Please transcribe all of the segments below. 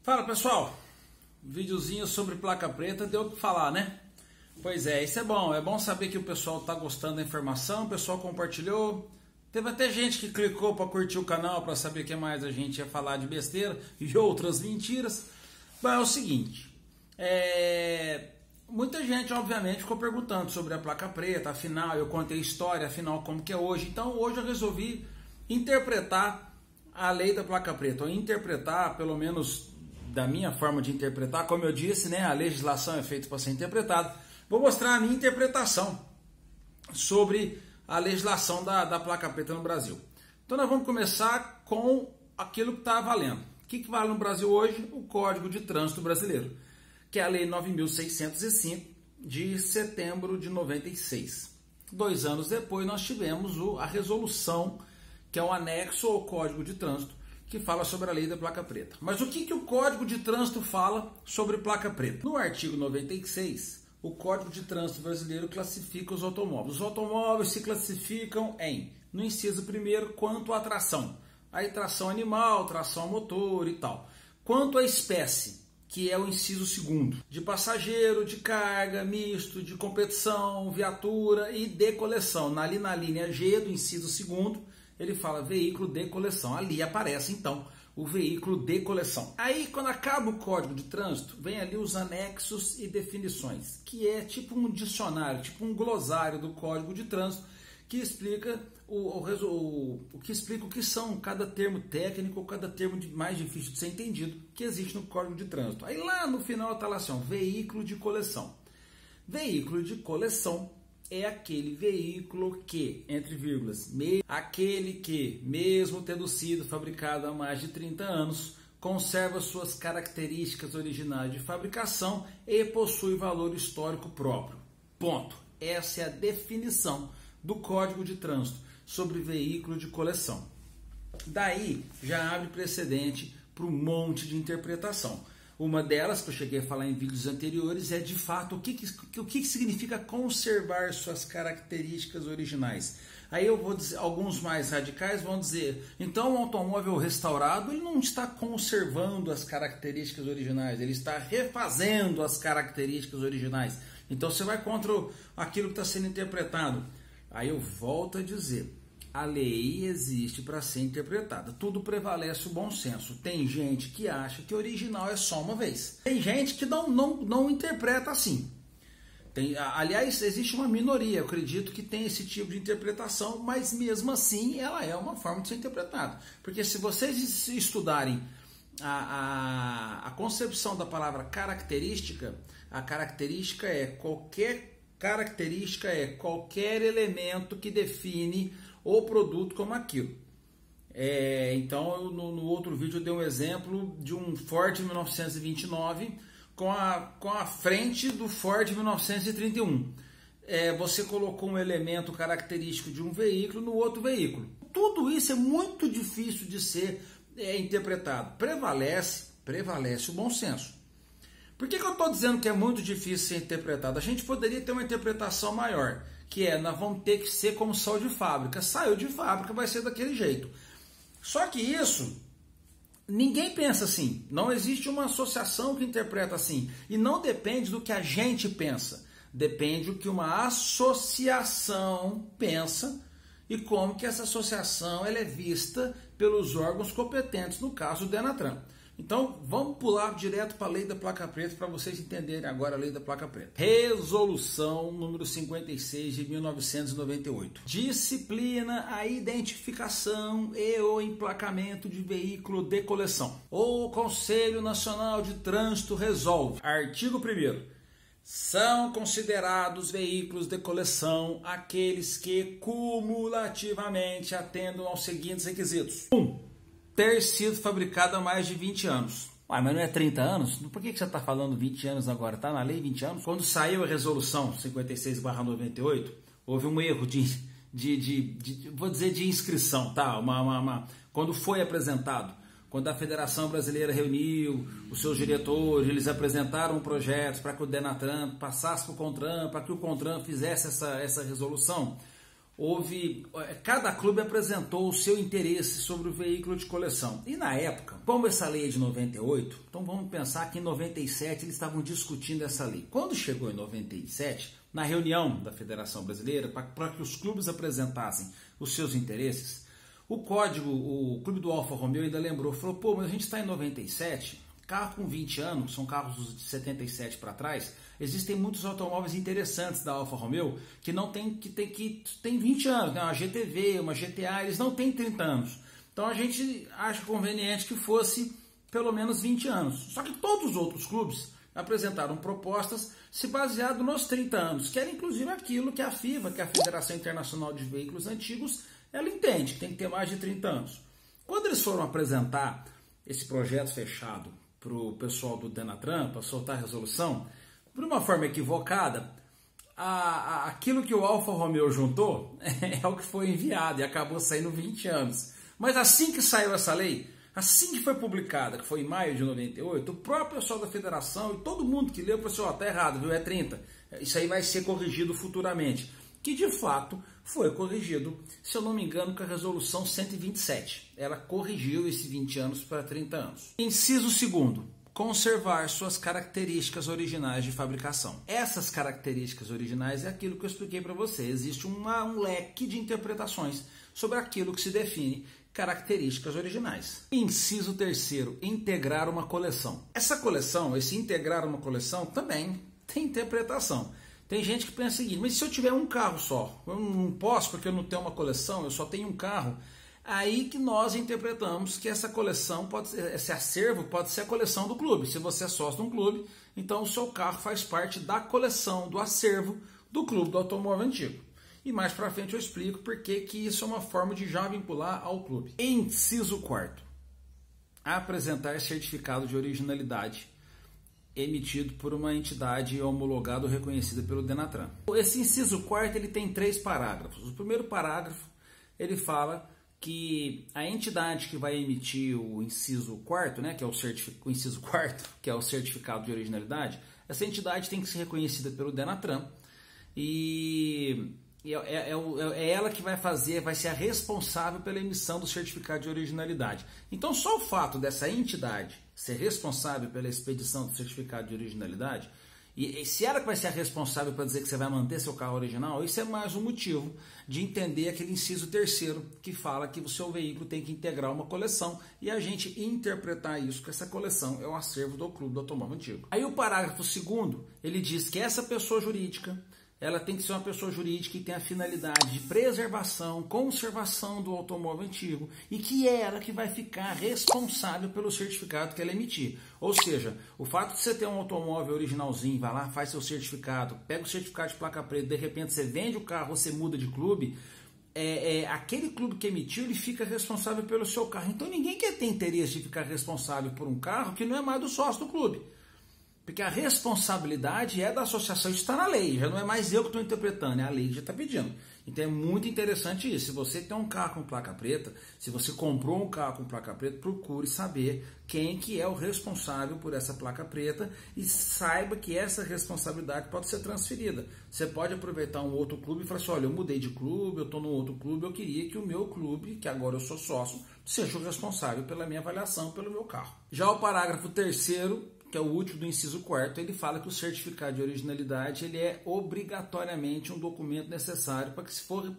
Fala pessoal, videozinho sobre placa preta, deu o que falar, né? Pois é, isso é bom saber que o pessoal tá gostando da informação, o pessoal compartilhou. Teve até gente que clicou para curtir o canal para saber o que mais a gente ia falar de besteira e outras mentiras. Bom, é o seguinte, muita gente obviamente ficou perguntando sobre a placa preta, afinal eu contei a história, afinal como que é hoje. Então hoje eu resolvi interpretar a lei da placa preta, ou interpretar pelo menos da minha forma de interpretar. Como eu disse, né, a legislação é feita para ser interpretada. Vou mostrar a minha interpretação sobre a legislação da placa preta no Brasil. Então nós vamos começar com aquilo que está valendo. O que vale no Brasil hoje? O Código de Trânsito Brasileiro, que é a Lei 9.605 de setembro de 96. 2 anos depois nós tivemos a resolução, que é um anexo ao Código de Trânsito, que fala sobre a lei da placa preta. Mas o que o Código de Trânsito fala sobre placa preta? No artigo 96, o Código de Trânsito Brasileiro classifica os automóveis. Os automóveis se classificam no inciso 1º, quanto à tração. Aí tração animal, tração motor e tal. Quanto à espécie, que é o inciso 2º, de passageiro, de carga, misto, de competição, viatura e de coleção. Ali na linha G do inciso 2º, ele fala veículo de coleção. Ali aparece então o veículo de coleção. Aí quando acaba o Código de Trânsito, vem ali os anexos e definições, que é tipo um dicionário, tipo um glossário do Código de Trânsito, que explica o que são cada termo técnico, cada termo mais difícil de ser entendido que existe no Código de Trânsito. Aí lá no final está lá assim, veículo de coleção. Veículo de coleção é aquele veículo que, entre vírgulas, aquele que, mesmo tendo sido fabricado há mais de 30 anos, conserva suas características originais de fabricação e possui valor histórico próprio. Ponto. Essa é a definição do Código de Trânsito sobre veículo de coleção. Daí já abre precedente para um monte de interpretação. Uma delas, que eu cheguei a falar em vídeos anteriores, é de fato o que significa conservar suas características originais. Aí eu vou dizer, alguns mais radicais vão dizer, então o automóvel restaurado ele não está conservando as características originais, ele está refazendo as características originais. Então você vai contra aquilo que está sendo interpretado. Aí eu volto a dizer, a lei existe para ser interpretada. Tudo prevalece o bom senso. Tem gente que acha que original é só uma vez. Tem gente que não interpreta assim. Aliás, existe uma minoria, eu acredito, que tem esse tipo de interpretação, mas mesmo assim ela é uma forma de ser interpretada. Porque se vocês estudarem a concepção da palavra característica, a característica é qualquer elemento que define o produto como aquilo. Então no outro vídeo eu dei um exemplo de um Ford 1929 com a frente do Ford 1931. Você colocou um elemento característico de um veículo no outro veículo. Tudo isso é muito difícil de ser interpretado. Prevalece o bom senso. Por que eu estou dizendo que é muito difícil ser interpretado? A gente poderia ter uma interpretação maior, que nós vamos ter que ser como saiu de fábrica. Saiu de fábrica, vai ser daquele jeito. Só que isso, ninguém pensa assim. Não existe uma associação que interpreta assim. E não depende do que a gente pensa. Depende do que uma associação pensa e como que essa associação ela é vista pelos órgãos competentes, no caso do Denatran. Então, vamos pular direto para a lei da placa preta para vocês entenderem agora a lei da placa preta. Resolução número 56 de 1998. Disciplina a identificação e o emplacamento de veículo de coleção. O Conselho Nacional de Trânsito resolve. Artigo 1º. São considerados veículos de coleção aqueles que cumulativamente atendam aos seguintes requisitos. 1. Ter sido fabricado há mais de 20 anos. Mas não é 30 anos? Por que você está falando 20 anos agora? Está na lei 20 anos? Quando saiu a resolução 56/98, houve um erro vou dizer de inscrição, tá? Quando foi apresentado, quando a Federação Brasileira reuniu os seus diretores, eles apresentaram projetos para que o Denatran passasse para o CONTRAN, para que o CONTRAN fizesse essa resolução. cada clube apresentou o seu interesse sobre o veículo de coleção. E na época, como essa lei é de 98, então vamos pensar que em 97 eles estavam discutindo essa lei. Quando chegou em 97, na reunião da Federação Brasileira, para que os clubes apresentassem os seus interesses, o Clube do Alfa Romeo ainda lembrou, falou, pô, mas a gente está em 97, carro com 20 anos, são carros de 77 para trás, existem muitos automóveis interessantes da Alfa Romeo que tem 20 anos, né? Uma GTV, uma GTA, eles não têm 30 anos. Então a gente acha conveniente que fosse pelo menos 20 anos. Só que todos os outros clubes apresentaram propostas se baseado nos 30 anos, que era inclusive aquilo que a FIVA, que é a Federação Internacional de Veículos Antigos, ela entende, que tem que ter mais de 30 anos. Quando eles foram apresentar esse projeto fechado para o pessoal do Denatran, para soltar a resolução, por uma forma equivocada, aquilo que o Alfa Romeo juntou é o que foi enviado e acabou saindo 20 anos. Mas assim que saiu essa lei, assim que foi publicada, que foi em maio de 98, o próprio pessoal da federação e todo mundo que leu falou assim, tá errado, viu? É 30. Isso aí vai ser corrigido futuramente. Que de fato foi corrigido, se eu não me engano, com a resolução 127. Ela corrigiu esse 20 anos para 30 anos. Inciso 2º. Conservar suas características originais de fabricação. Essas características originais é aquilo que eu expliquei para você. Existe um leque de interpretações sobre aquilo que se define características originais. Inciso 3º, integrar uma coleção. Essa coleção, esse integrar uma coleção, também tem interpretação. Tem gente que pensa o seguinte, mas se eu tiver um carro só, eu não posso porque eu não tenho uma coleção, eu só tenho um carro. Aí que nós interpretamos que essa coleção, esse acervo pode ser a coleção do clube. Se você é sócio de um clube, então o seu carro faz parte da coleção, do acervo do clube do automóvel antigo. E mais para frente eu explico porque que isso é uma forma de já vincular ao clube. Inciso 4º. Apresentar certificado de originalidade emitido por uma entidade homologada ou reconhecida pelo Denatran. Esse inciso 4º ele tem 3 parágrafos. O primeiro parágrafo ele fala que a entidade que vai emitir o inciso 4º, né, que é o inciso 4º, que é o certificado de originalidade, essa entidade tem que ser reconhecida pelo Denatran e é ela que vai ser a responsável pela emissão do certificado de originalidade. Então só o fato dessa entidade ser responsável pela expedição do certificado de originalidade, e se ela vai ser a responsável para dizer que você vai manter seu carro original, isso é mais um motivo de entender aquele inciso 3º que fala que o seu veículo tem que integrar uma coleção e a gente interpretar isso, que essa coleção é o acervo do Clube do Automóvel Antigo. Aí o parágrafo 2º, ele diz que essa pessoa jurídica, ela tem que ser uma pessoa jurídica que tem a finalidade de preservação, conservação do automóvel antigo e que é ela que vai ficar responsável pelo certificado que ela emitir. Ou seja, o fato de você ter um automóvel originalzinho, vai lá, faz seu certificado, pega o certificado de placa preta, de repente você vende o carro, você muda de clube, aquele clube que emitiu, ele fica responsável pelo seu carro. Então ninguém quer ter interesse de ficar responsável por um carro que não é mais do sócio do clube. Porque a responsabilidade é da associação, isso está na lei, já não é mais eu que estou interpretando, é a lei que já está pedindo. Então é muito interessante isso. Se você tem um carro com placa preta, se você comprou um carro com placa preta, procure saber quem que é o responsável por essa placa preta e saiba que essa responsabilidade pode ser transferida. Você pode aproveitar um outro clube e falar assim, olha, eu mudei de clube, eu estou num outro clube, eu queria que o meu clube, que agora eu sou sócio, seja o responsável pela minha avaliação pelo meu carro. Já o parágrafo 3º, que é o último do inciso 4º, ele fala que o certificado de originalidade ele é obrigatoriamente um documento necessário para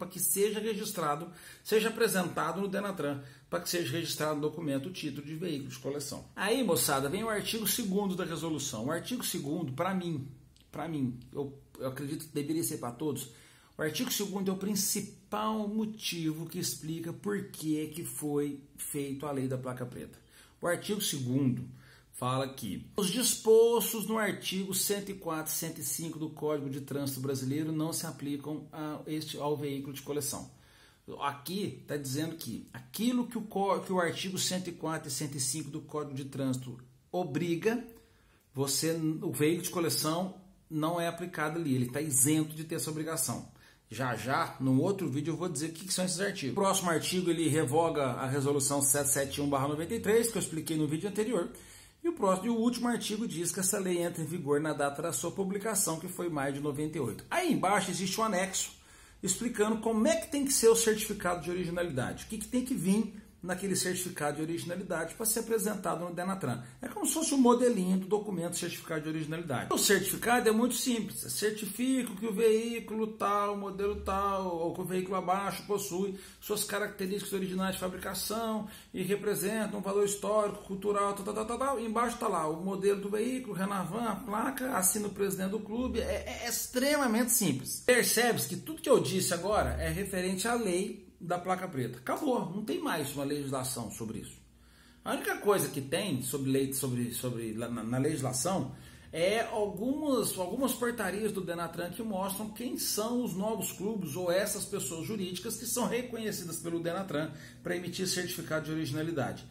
que seja registrado, seja apresentado no Denatran, para que seja registrado no documento o título de veículo de coleção. Aí, moçada, vem o artigo 2º da resolução. O artigo 2º, para mim, eu acredito que deveria ser para todos, o artigo 2º é o principal motivo que explica por que foi feita a lei da placa preta. O artigo 2º fala que os dispostos no artigo 104 e 105 do Código de Trânsito Brasileiro não se aplicam ao veículo de coleção. Aqui está dizendo que aquilo que o artigo 104 e 105 do Código de Trânsito obriga, o veículo de coleção não é aplicado ali, ele está isento de ter essa obrigação. Já, no outro vídeo eu vou dizer o que são esses artigos. O próximo artigo ele revoga a resolução 771/93, que eu expliquei no vídeo anterior. E o último artigo diz que essa lei entra em vigor na data da sua publicação, que foi em maio de 98. Aí embaixo existe um anexo. explicando como é que tem que ser o certificado de originalidade, o que tem que vir naquele certificado de originalidade para ser apresentado no Denatran. É como se fosse um modelinho do documento certificado de originalidade. O certificado é muito simples, certifico que o veículo tal, modelo tal, ou que o veículo abaixo possui suas características originais de fabricação e representa um valor histórico, cultural, tal. Embaixo está lá o modelo do veículo, Renavan, a placa, assina o presidente do clube, é extremamente simples. Percebe-se que tudo que eu disse agora é referente à lei da placa preta. Acabou, não tem mais uma legislação sobre isso. A única coisa que tem na legislação é algumas portarias do Denatran que mostram quem são os novos clubes ou essas pessoas jurídicas que são reconhecidas pelo Denatran para emitir certificado de originalidade.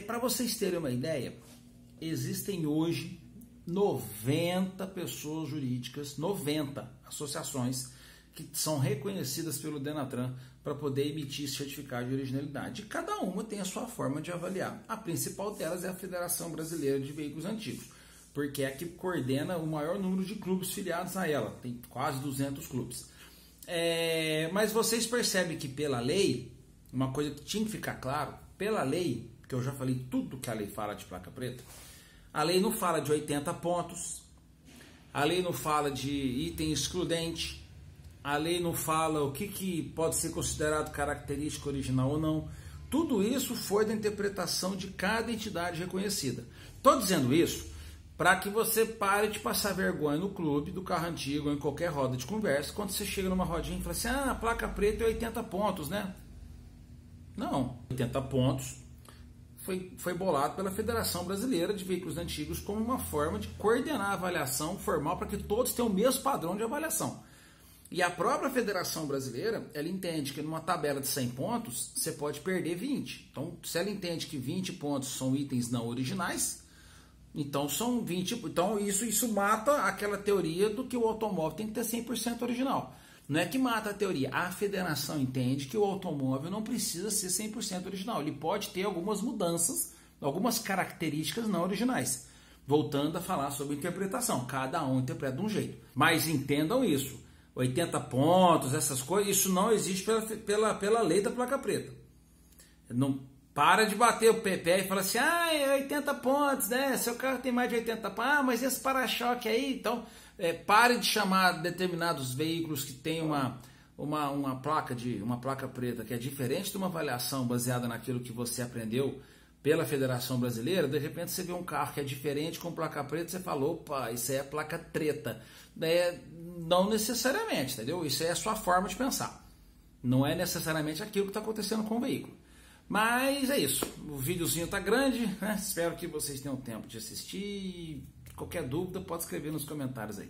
Para vocês terem uma ideia, existem hoje 90 pessoas jurídicas, 90 associações que são reconhecidas pelo Denatran para poder emitir certificado de originalidade. E cada uma tem a sua forma de avaliar. A principal delas é a Federação Brasileira de Veículos Antigos, porque é a que coordena o maior número de clubes filiados a ela. Tem quase 200 clubes. Mas vocês percebem que pela lei, uma coisa que tinha que ficar claro, pela lei, que eu já falei tudo que a lei fala de placa preta, a lei não fala de 80 pontos, a lei não fala de item excludente, a lei não fala o que pode ser considerado característica original ou não. Tudo isso foi da interpretação de cada entidade reconhecida. Estou dizendo isso para que você pare de passar vergonha no clube, do carro antigo ou em qualquer roda de conversa, quando você chega numa rodinha e fala assim, a placa preta é 80 pontos, né? Não, 80 pontos foi bolado pela Federação Brasileira de Veículos Antigos como uma forma de coordenar a avaliação formal para que todos tenham o mesmo padrão de avaliação. E a própria Federação Brasileira, ela entende que numa tabela de 100 pontos, você pode perder 20. Então, se ela entende que 20 pontos são itens não originais, então são 20. Então, isso mata aquela teoria do que o automóvel tem que ter 100% original. Não é que mata a teoria. A Federação entende que o automóvel não precisa ser 100% original. Ele pode ter algumas mudanças, algumas características não originais. Voltando a falar sobre interpretação. Cada um interpreta de um jeito. Mas entendam isso. 80 pontos, essas coisas, isso não existe pela lei da placa preta. Não para de bater o pé e fala assim, é 80 pontos, né? Seu carro tem mais de 80 pontos, mas esse para-choque aí, então, pare de chamar determinados veículos que têm uma placa preta que é diferente de uma avaliação baseada naquilo que você aprendeu pela Federação Brasileira. De repente você vê um carro que é diferente com placa preta, você fala, opa, isso aí é placa treta. Não necessariamente, entendeu? Isso é a sua forma de pensar. Não é necessariamente aquilo que está acontecendo com o veículo. Mas é isso. O videozinho está grande, né? Espero que vocês tenham tempo de assistir. Qualquer dúvida pode escrever nos comentários aí.